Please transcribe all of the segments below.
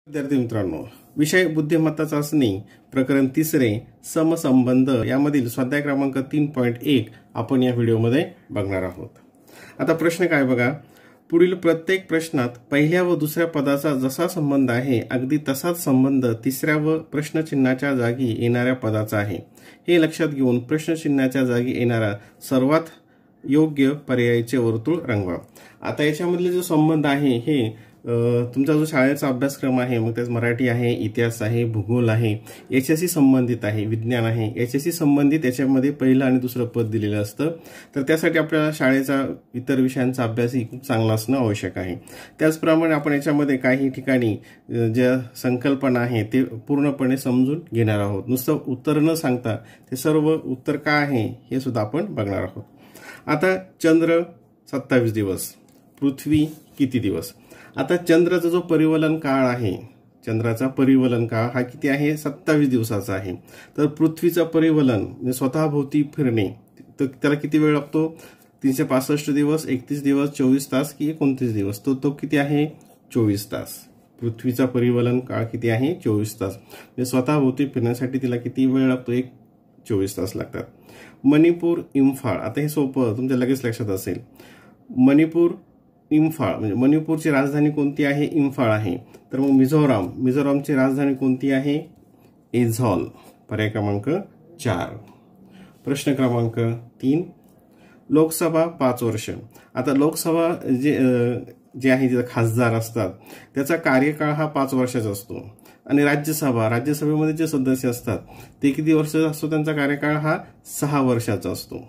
विद्यार्थी मित्रांनो, विषय बुद्धिमत्ता चाचणी प्रकरण 3 समसंबंध यामधील स्वाध्याय क्रमांक 3.1 आपण या व्हिडिओमध्ये बघणार आहोत। आता प्रश्न काय बघा, पुढील प्रत्येक प्रश्नात पहिल्या व दुसऱ्या पदाचा जसा संबंध आहे अगदी तसाच संबंध तिसऱ्या व प्रश्नचिन्हाच्या जागी येणाऱ्या पदाचा आहे। हे लक्षात घेऊन प्रश्नचिन्हाच्या जागी येणारा सर्वात योग्य पर्यायाचे वर्तुळ रंगवा। आता याच्यामधले जो संबंध आहे हे तुमचा जो शाळेचा अभ्यासक्रम आहे, मग त्यात मराठी आहे, इतिहास आहे, भूगोल आहे, याच्याशी संबंधित आहे, विज्ञान आहे, याच्याशी संबंधित याच्यामध्ये पहिलं आणि दुसरं पद दिलेलं असतं। तर त्यासाठी आपल्याला शाळेचा इतर विषयांचा अभ्यासही खूप चांगला असणं आवश्यक आहे। त्याचप्रमाणे आपण याच्यामध्ये काही ठिकाणी ज्या संकल्पना आहे ते पूर्णपणे समजून घेणार आहोत। नुसतं उत्तर न सांगता ते सर्व उत्तर काय आहे हे सुद्धा आपण बघणार आहोत। आता चंद्र 27 दिवस, पृथ्वी किती दिवस। आता चंद्राचा जो परिवलन काळ आहे, चंद्राचा परिवलन काळ हा किती आहे, 27 दिवसाचा आहे। तर पृथ्वीचा परिवलन म्हणजे स्वतःभोवती फिरणे, तर त्याला किती वेळ लागतो, 365 दिवस, 31 दिवस, 24 तास की 29 दिवस, तो किती आहे, 24 तास। पृथ्वीचा परिवलन काळ किती आहे, 24 तास। म्हणजे स्वतःभोवती फिरण्यासाठी तिला किती वेळ लागतो, 24 तास लागतात। मणिपूर, इम्फाळ, आता हे सोपं तुमच्या लगेच लक्षात असेल। मणिपूर, इम्फाळ म्हणजे मणिपूरची राजधानी कोणती आहे, इम्फाळ आहे। तर मग मिझोरामची राजधानी कोणती आहे, एझॉल। पर्याय क्रमांक 4। प्रश्न क्रमांक 3, लोकसभा 5 वर्ष। आता लोकसभा जे आहे तिथे खासदार असतात त्याचा कार्यकाळ हा 5 वर्षाचा असतो। आणि राज्यसभेमध्ये जे सदस्य असतात ते किती वर्षाचा असतो, त्यांचा कार्यकाळ हा 6 वर्षाचा असतो।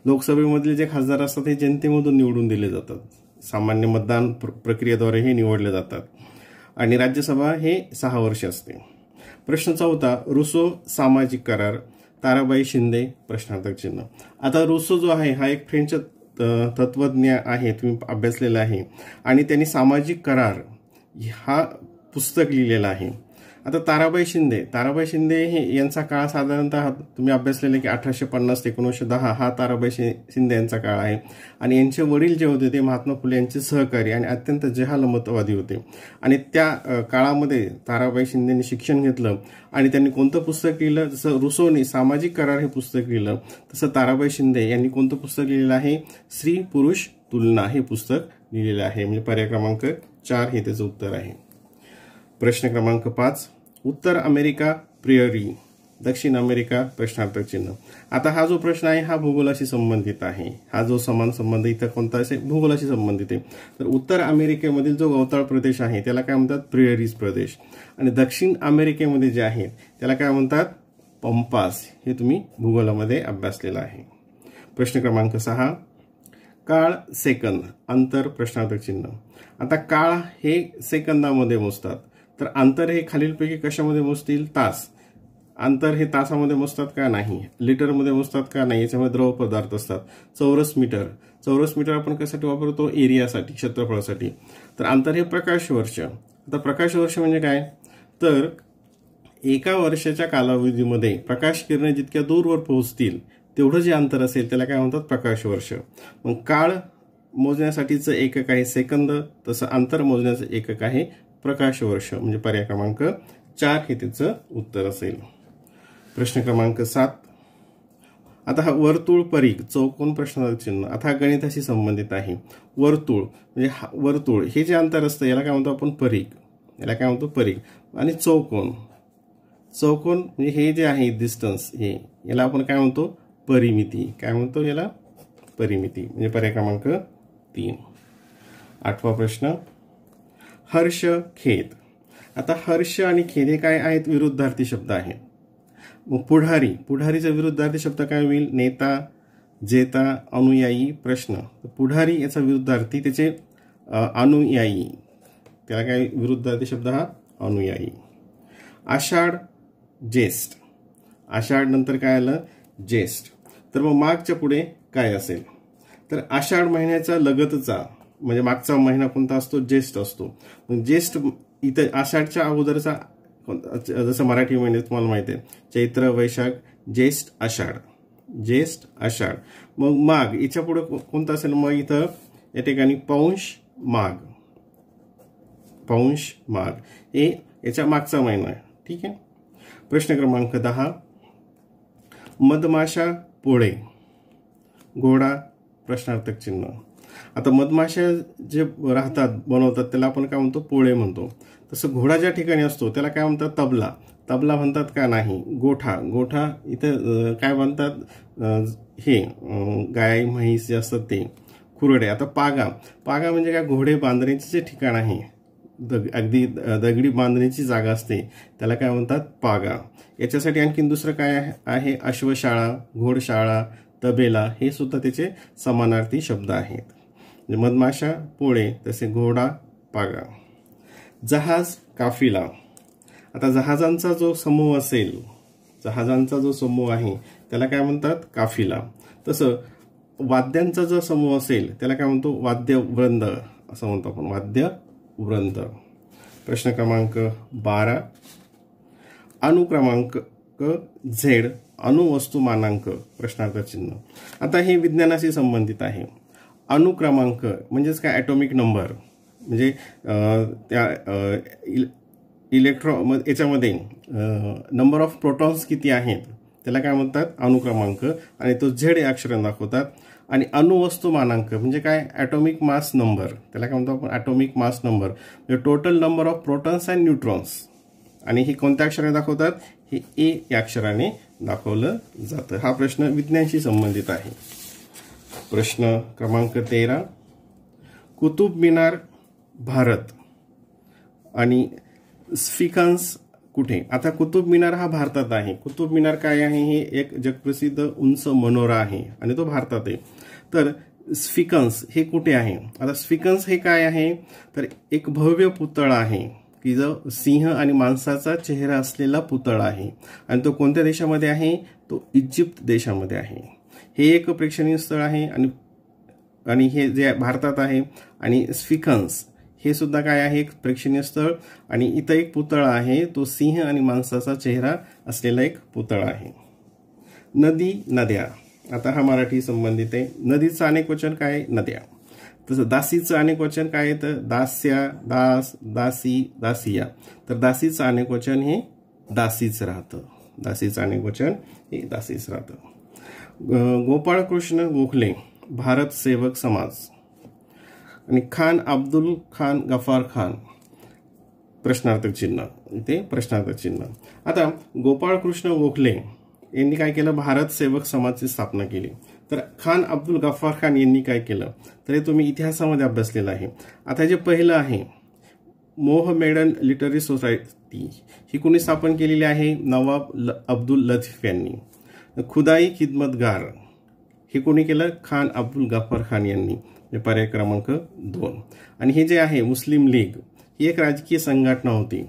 लोकसभेमधले जे खासदार असतात हे जनतेमधून निवडून दिले जातात, सामान्य मतदान प्रक्रियेद्वारे हे निवडले जातात। आणि राज्यसभा हे 6 वर्ष असते। प्रश्न 4, रुसो सामाजिक करार, ताराबाई शिंदे प्रश्नार्थक चिन्ह। आता रुसो जो आहे हा एक फ्रेंच तत्वज्ञ आहे, तुम्ही अभ्यासलेला आहे, आणि त्यांनी सामाजिक करार हा पुस्तक लिहिलेला आहे। आता ताराबाई शिंदे हे यांचा काळ साधारणतः तुम्ही अभ्यासलेले की 1850 ते 1910 हा ताराबाई शिंदे यांचा काळ आहे। आणि यांचे वडील जे होते ते महात्मा फुले यांचे सहकारी आणि अत्यंत जहालमतवादी होते। आणि त्या काळामध्ये ताराबाई शिंदेंनी शिक्षण घेतलं आणि त्यांनी कोणतं पुस्तक लिहिलं, जसं रुसोने सामाजिक करार हे पुस्तक लिहिलं, तसं ताराबाई शिंदे यांनी कोणतं पुस्तक लिहिलेलं आहे, स्त्री पुरुष तुलना हे पुस्तक लिहिलेलं आहे। म्हणजे पर्याय क्रमांक 4 हे त्याचं उत्तर आहे। प्रश्न क्रमांक 5, उत्तर अमेरिका प्रेयरी, दक्षिण अमेरिका प्रश्नार्थक चिन्ह। आता हा जो प्रश्न आहे हा भूगोलाशी संबंधित आहे। हा जो समान संबंध इथं कोणता असेल, भूगोलाशी संबंधित आहे। तर उत्तर अमेरिकेमधील जो गवताळ प्रदेश आहे त्याला काय म्हणतात, प्रेयरीज प्रदेश। आणि दक्षिण अमेरिकेमध्ये जे आहेत त्याला काय म्हणतात, पंपास। हे तुम्ही भूगोलामध्ये अभ्यासलेलं आहे। प्रश्न क्रमांक 6, काळ सेकंद, अंतर प्रश्नार्थक चिन्ह। आता काळ हे सेकंदामध्ये मोजतात, तर अंतर हे खालीलपैकी कशामध्ये मोजतील, तास। अंतर हे तासामध्ये मोजतात का, नाही। लिटरमध्ये मोजतात का, नाही। याच्यामध्ये द्रव पदार्थ असतात। चौरस मीटर आपण कशासाठी वापरतो, एरियासाठी, क्षेत्रफळासाठी। तर अंतर हे प्रकाश वर्ष। आता प्रकाश वर्ष म्हणजे काय, तर एका वर्षाच्या कालावधीमध्ये प्रकाश किरणे जितक्या दूरवर पोहोचतील तेवढं जे अंतर असेल त्याला काय म्हणतात, प्रकाश वर्ष। मग काळ मोजण्यासाठीचं एकक आहे सेकंद, तसं अंतर मोजण्याचं एकक आहे प्रकाश वर्ष। म्हणजे पर्याय क्रमांक 4 हे त्याचं उत्तर असेल। प्रश्न क्रमांक 7, आता हा वर्तुळ, परीघ, चौकोन प्रश्नार्थक चिन्ह। आता हा गणिताशी संबंधित आहे। वर्तुळ हे जे अंतर असतं याला काय म्हणतो आपण, परीघ। आणि चौकोन म्हणजे हे जे आहे डिस्टन्स, हे याला आपण काय म्हणतो, परिमिती। काय म्हणतो याला, परिमिती। म्हणजे पर्याय क्रमांक 3। 8वा प्रश्न, हर्ष, खेद। आता हर्ष आणि खेद हे काय आहेत, विरुद्धार्थी शब्द आहेत। मग पुढारीचा विरुद्धार्थी शब्द काय होईल, नेता, जेता, अनुयायी। प्रश्न, पुढारी याचा विरुद्धार्थी त्याचे अनुयायी, त्याला काय विरुद्धार्थी शब्द हा अनुयायी। आषाढ, ज्येष्ठ। आषाढ नंतर काय आलं, ज्येष्ठ। तर मग मागच्या पुढे काय असेल, तर आषाढ महिन्याचा लगतचा म्हणजे मागचा महिना कोणता असतो, ज्येष्ठ असतो। ज्येष्ठ इथे आषाढच्या अगोदरचा, जसं मराठी महिने तुम्हाला माहिती आहे, चैत्र, वैशाख, ज्येष्ठ, आषाढ। मग माघ याच्या पुढे कोणता असेल, मग इथं या ठिकाणी पौष, माघ। पौष माघ हे याच्या मागचा महिना आहे. ठीक आहे. प्रश्न क्रमांक 10, मधमाशा पोळे घोडा प्रश्नार्थक चिन्ह. आता मधमाशा जे राहतात बनवतात त्याला आपण काय म्हणतो, पोळे म्हणतो. तसं घोडा ज्या ठिकाणी असतो त्याला काय म्हणतात, तबला. तबला म्हणतात का नाही. गोठा. गोठा इथं काय म्हणतात, हे गाय म्हैस जे असतात ते. खुरडे. आता पागा. पागा म्हणजे काय, घोडे बांधण्याचे जे ठिकाण आहे, अगदी दगडी बांधण्याची जागा असते त्याला काय म्हणतात, पागा. याच्यासाठी आणखीन दुसरं काय आहे, अश्वशाळा, घोडशाळा, तबेला, हे सुद्धा त्याचे समानार्थी शब्द आहेत. मधमाशा पोळे, तसे घोडा, पागा. जहाज, काफिला. आता जहाजांचा जो समूह असेल, जहाजांचा जो समूह आहे त्याला काय म्हणतात, काफिला. तसं वाद्यांचा जो समूह असेल त्याला काय म्हणतो, वाद्यवृंद असं म्हणतो आपण, वाद्यवृंद. प्रश्न क्रमांक 12, अनुक्रमांक झेड, अणुवस्तुमानांक प्रश्नार्थक चिन्ह. आता हे विज्ञानाशी संबंधित आहे. अणुक्रमांक म्हणजेच काय, ॲटॉमिक नंबर. म्हणजे त्या इलेक्ट्रॉन याच्यामध्ये नंबर ऑफ प्रोटॉन्स किती आहेत त्याला काय म्हणतात, अणुक्रमांक. आणि तो झेड या अक्षराने दाखवतात. आणि अणुवस्तुमानांक म्हणजे काय, ॲटॉमिक मास नंबर. त्याला काय म्हणतो आपण, ॲटॉमिक मास नंबर. म्हणजे total number of protons and neutrons. आणि हे कोणत्या अक्षराने दाखवतात, हे ए या अक्षराने दाखवलं जातं. हा प्रश्न विज्ञानाशी संबंधित आहे. प्रश्न क्रमांक 13, कुतुब मिनार भारत आणि स्फिंक्स कुठे. आता कुतुब मिनार हा भारतात आहे. कुतुब मिनार काय आहे, हे एक जगप्रसिद्ध उंच मनोरा आहे आणि तो भारतात आहे. तर स्फिंक्स हे कुठे आहे. आता स्फिंक्स हे काय आहे, तर एक भव्य पुतळा आहे की जो सिंह आणि माणसाचा चेहरा असलेला पुतळा आहे. आणि तो कोणत्या देशामध्ये आहे, तो इजिप्त देशामध्ये आहे. हे एक प्रेक्षणीय स्थळ आहे आणि हे जे भारतात आहे. आणि स्फिंक्स हे सुद्धा काय आहे, एक प्रेक्षणीय स्थळ. आणि इथं एक पुतळा आहे, तो सिंह आणि माणसाचा चेहरा असलेला एक पुतळा आहे. नदी, नद्या. आता हा मराठी संबंधित आहे. नदीचं अनेक वचन काय, नद्या. तसं दासीचं अनेक वचन काय आहे, तर दास्या, दास, दासी, दासिया. तर दासीचं अनेक वचन हे दासीच राहतं. दासीचं अनेक वचन हे दासीच राहतं. गोपाळकृष्ण गोखले, भारत सेवक समाज. आणि खान अब्दुल खान गफार खान प्रश्नार्थक चिन्ह, इथे प्रश्नार्थक चिन्ह. आता गोपाळकृष्ण गोखले यांनी काय केलं, भारत सेवक समाजची स्थापना केली. तर खान अब्दुल गफार खान यांनी काय केलं, तर हे तुम्ही इतिहासामध्ये अभ्यासलेलं आहे. आता जे पहिलं आहे मोहमेडन लिटररी सोसायटी, ही कोणी स्थापन केलेली आहे, नवाब अब्दुल लतीफ यांनी. खुदाई खिदमतगार हे कोणी केलं, खान अब्दुल गफार खान यांनी. पर्याय क्रमांक 2. आणि हे जे आहे मुस्लिम लीग, ही एक राजकीय संघटना होती.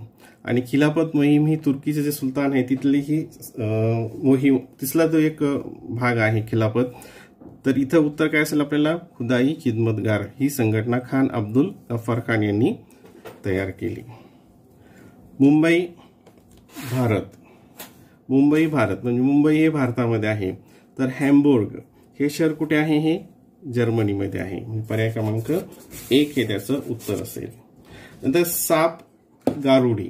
आणि खिलाफत मोहीम ही तुर्कीचे जे सुलतान आहे तिथली ही मोहीम, तिथला जो एक भाग आहे खिलाफत. तर इथं उत्तर काय असेल आपल्याला, खुदाई खिदमतगार ही संघटना खान अब्दुल गफार खान यांनी तयार केली. मुंबई भारत. मुंबई भारत म्हणजे मुंबई हे भारतामध्ये आहे. तर हॅम्बुर्ग हे शहर कुठे आहे, हे जर्मनीमध्ये आहे. पर्याय क्रमांक 1 हे त्याचं उत्तर असेल. नंतर साप गारुडी.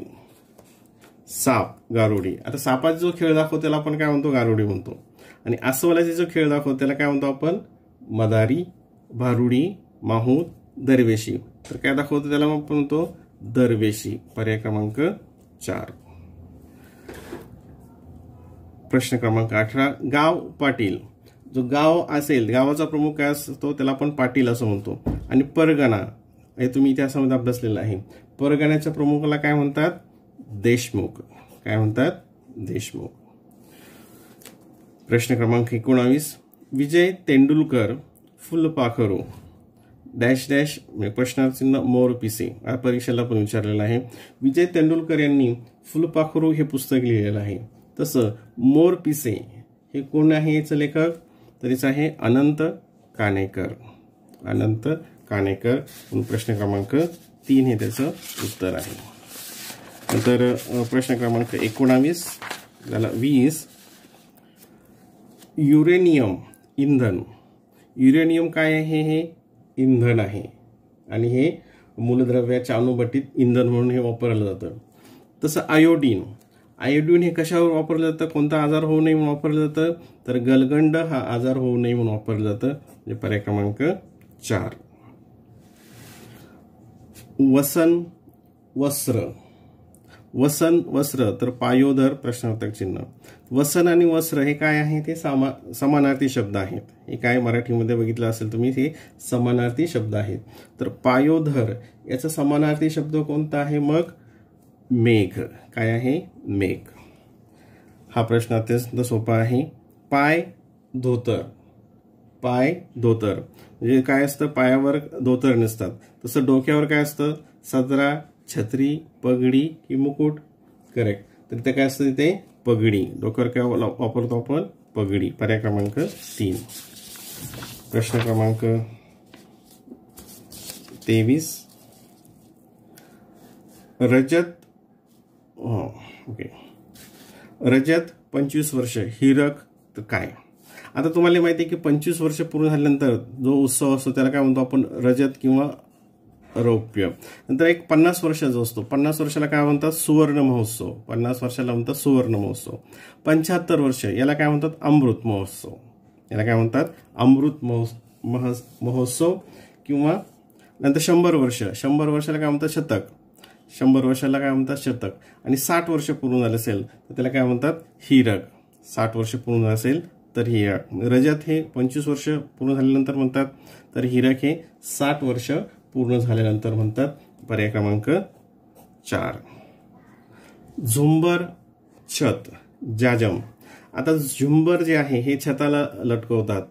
साप गारुडी. आता सापाचा जो खेळ दाखवतो त्याला आपण काय म्हणतो, गारुडी म्हणतो. आणि अस्वलाचा जो खेळ दाखवतो त्याला काय म्हणतो आपण, मदारी, भारुडी, माहूत, दरवेशी. तर काय दाखवतो त्याला आपण म्हणतो, दरवेशी. पर्याय क्रमांक 4. प्रश्न क्रमांक 18, गाव पाटील. जो गाव असेल, गावाचा प्रमुख काय असतो त्याला आपण पाटील असं म्हणतो. आणि परगणा हे तुम्ही इतिहासामध्ये अभ्यासलेलं आहे. परगण्याच्या प्रमुखाला काय म्हणतात, देशमुख. काय म्हणतात, देशमुख. प्रश्न क्रमांक 19, विजय तेंडुलकर फुलपाखरू डॅश डॅश प्रश्नाचिन्ह मोर पिसे. या परीक्षेला पण विचारलेलं आहे. विजय तेंडुलकर यांनी फुलपाखरू हे पुस्तक लिहिलेलं आहे. तसं मोर पिसे हे कोण आहे याचं लेखक, तर याचं आहे अनंत काणेकर. अनंत काणेकर. प्रश्न क्रमांक 3 हे त्याचं उत्तर आहे. नंतर प्रश्न क्रमांक 19 झाला 20, युरेनियम इंधन. युरेनियम काय आहे, हे इंधन आहे आणि हे मूलद्रव्याच्या अणुभट्टीत इंधन म्हणून हे वापरलं जातं. तसं आयोडीन, आयोडीन हे कशावर वापरलं जातं, कोणता आजार होऊ नये म्हणून वापरलं जातं, तर गलगंड हा आजार होऊ नये म्हणून वापरलं जातं. म्हणजे पर्याय क्रमांक 4. वसन वस्त्र, वसन वस्त्र तर पायोदर प्रश्नार्थक चिन्ह. वसन आणि वस्त्र हे काय आहे, ते समानार्थी शब्द आहेत. हे काय मराठीमध्ये बघितलं असेल तुम्ही, हे समानार्थी शब्द आहेत. तर पायोधर याचा समानार्थी शब्द कोणता आहे, मग मेघ. काय आहे, मेघ. हा प्रश्न अत्यंत सोपा आहे. पाय धोतर, पाय धोतर म्हणजे काय असतं, पायावर धोतर नसतात. तसं डोक्यावर काय असतं, सदरा, छत्री, पगडी की मुकुट. करेक्ट. तर ते काय असतं, ते पगडी. डोक्यावर काय वापरतो आपण, पगडी. पर्याय क्रमांक 3. प्रश्न क्रमांक 23. रजत, ओके, रजत 25 वर्ष, हीरक तर काय. आता तुम्हाला माहिती आहे की 25 वर्ष पूर्ण झाल्यानंतर जो उत्सव असतो त्याला काय म्हणतो आपण, रजत किंवा रौप्य. नंतर एक 50 वर्षाचा असतो, 50 वर्षाला काय म्हणतात, सुवर्ण महोत्सव. 50 वर्षाला म्हणतात सुवर्ण महोत्सव. 75 वर्ष याला काय म्हणतात, अमृत महोत्सव. याला काय म्हणतात, अमृत महोत्सव. किंवा नंतर 100 वर्ष, 100 वर्षाला काय म्हणतात, शतक. 100 वर्षाला काय म्हणतात, शतक. आणि 60 वर्ष पूर्ण झाले असेल तर त्याला काय म्हणतात, हीरक. 60 वर्ष पूर्ण झाले असेल तर हीरक. रजत हे 25 वर्ष पूर्ण झाल्यानंतर म्हणतात, तर हीरक हे 60 वर्ष पूर्ण झाल्यानंतर म्हणतात. पर्याय क्रमांक 4. झुंबर, छत, जाजम. आता झुंबर जे आहे हे छताला लटकवतात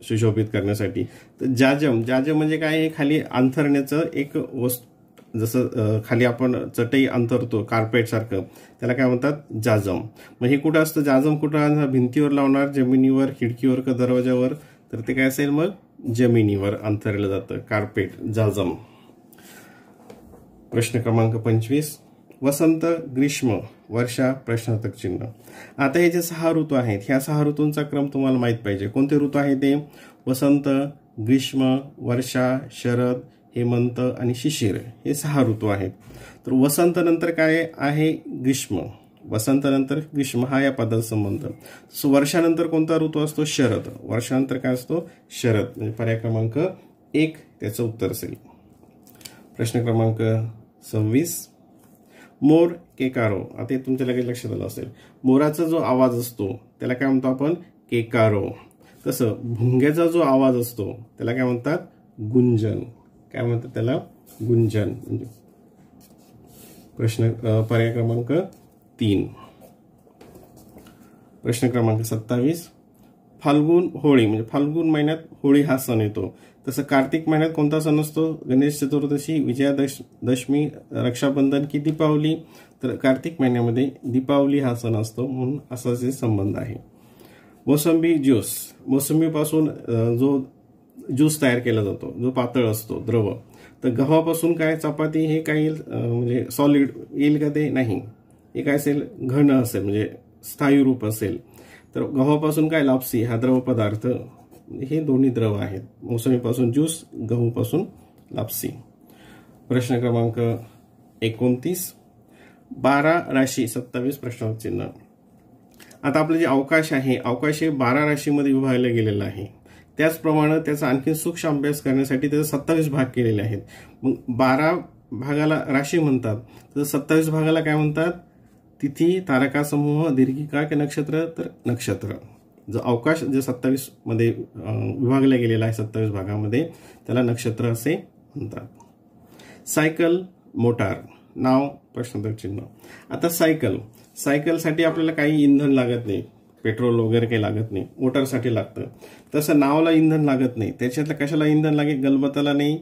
सुशोभित करण्यासाठी. तर जाजम, जाजम म्हणजे काय, हे खाली अंथरण्याचं एक वस्तू, जसं खाली आपण चटई अंतरतो कार्पेट सारखं, त्याला काय म्हणतात, जाजम. मग हे कुठं असतं, जाजम कुठं, भिंतीवर लावणार, जमिनीवर, खिडकीवर का दरवाजावर, तर ते काय असेल, मग जमिनीवर अंतरलं जातं, कार्पेट, जाजम. प्रश्न क्रमांक 25. वसंत, ग्रीष्म, वर्षा प्रश्नार्थक चिन्ह. आता हे जे 6 ऋतू आहेत, ह्या 6 ऋतूंचा क्रम तुम्हाला माहित पाहिजे. कोणते ऋतू आहे ते, वसंत, ग्रीष्म, वर्षा, शरद, हेमंत आणि शिशिर. हे 6 ऋतू आहेत. तर वसंत नंतर काय आहे, ग्रीष्म. वसंत नंतर ग्रीष्म हा या पदाचा संबंध. वर्षानंतर कोणता ऋतू असतो, शरद. वर्षानंतर काय असतो, शरद. म्हणजे पर्याय क्रमांक 1 त्याचं उत्तर असेल. प्रश्न क्रमांक 26. मोर, केकारो. आता हे तुमच्या लगेच लक्षात आलं असेल. मोराचा जो आवाज असतो त्याला काय म्हणतो आपण, केकारो. तसं भुंग्याचा जो आवाज असतो त्याला काय म्हणतात, गुंजन. काय म्हणतात त्याला, गुंजन. म्हणजे पर्याय क्रमांक 3. प्रश्न क्रमांक 27. फाल्गुन, होळी. म्हणजे फाल्गुन महिन्यात होळी हा सण येतो. तसं कार्तिक महिन्यात कोणता सण असतो, गणेश चतुर्दशी, विजयादशमी, रक्षाबंधन की दीपावली. तर कार्तिक महिन्यामध्ये दीपावली हा सण असतो, म्हणून असाचे संबंध आहे. मोसंबी ज्यूस. मोसंबीपासून जो ज्यूस तयार केला जातो, जो पातळ असतो, द्रव. तर गव्हापासून काय, चपाती हे काही म्हणजे सॉलिड येईल का, ते नाही. हे काय असेल, घन असेल, म्हणजे स्थायी रूप असेल. तर गव्हापासून काय, लापसी हा द्रव पदार्थ. हे दोन्ही द्रव आहेत. मोसंबीपासून ज्यूस, गहूपासून लापसी. प्रश्न क्रमांक 29. 12 राशी 27 प्रश्नार्थक चिन्ह. आता आपलं जे अवकाश आहे, अवकाश हे 12 राशीमध्ये विभागलं गेलेलं आहे. त्याचप्रमाणे त्याचा आणखी सूक्ष्म अभ्यास करण्यासाठी त्याचे 27 भाग केलेले आहेत. मग 12 भागाला राशी म्हणतात, तर 27 भागाला काय म्हणतात, तिथी, तारका समूह, दीर्घिका की नक्षत्र, तर नक्षत्र. जो अवकाश जे 27 मध्ये विभागला गेलेला आहे, 27 भागामध्ये, त्याला नक्षत्र असे म्हणतात. Cycle, motor. नाव प्रश्नार्थक चिन्ह. आता सायकलसाठी आपल्याला काही इंधन लागत नाही, पेट्रोल वगैरे काही लागत नाही. मोटारसाठी लागतं. तसं नावला इंधन लागत नाही. त्याच्यातलं कशाला इंधन लागेल, गलबताला नाही,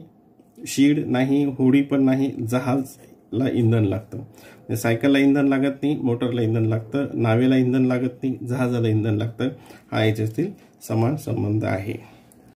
शीड नाही, होडी पण नाही, जहाजला इंधन लागतं. सायकलला इंधन लागत नाही, मोटरला इंधन लागतं, नावेला इंधन लागत नाही, जहाजाला इंधन लागतं. हा याच्यातील समान संबंध आहे.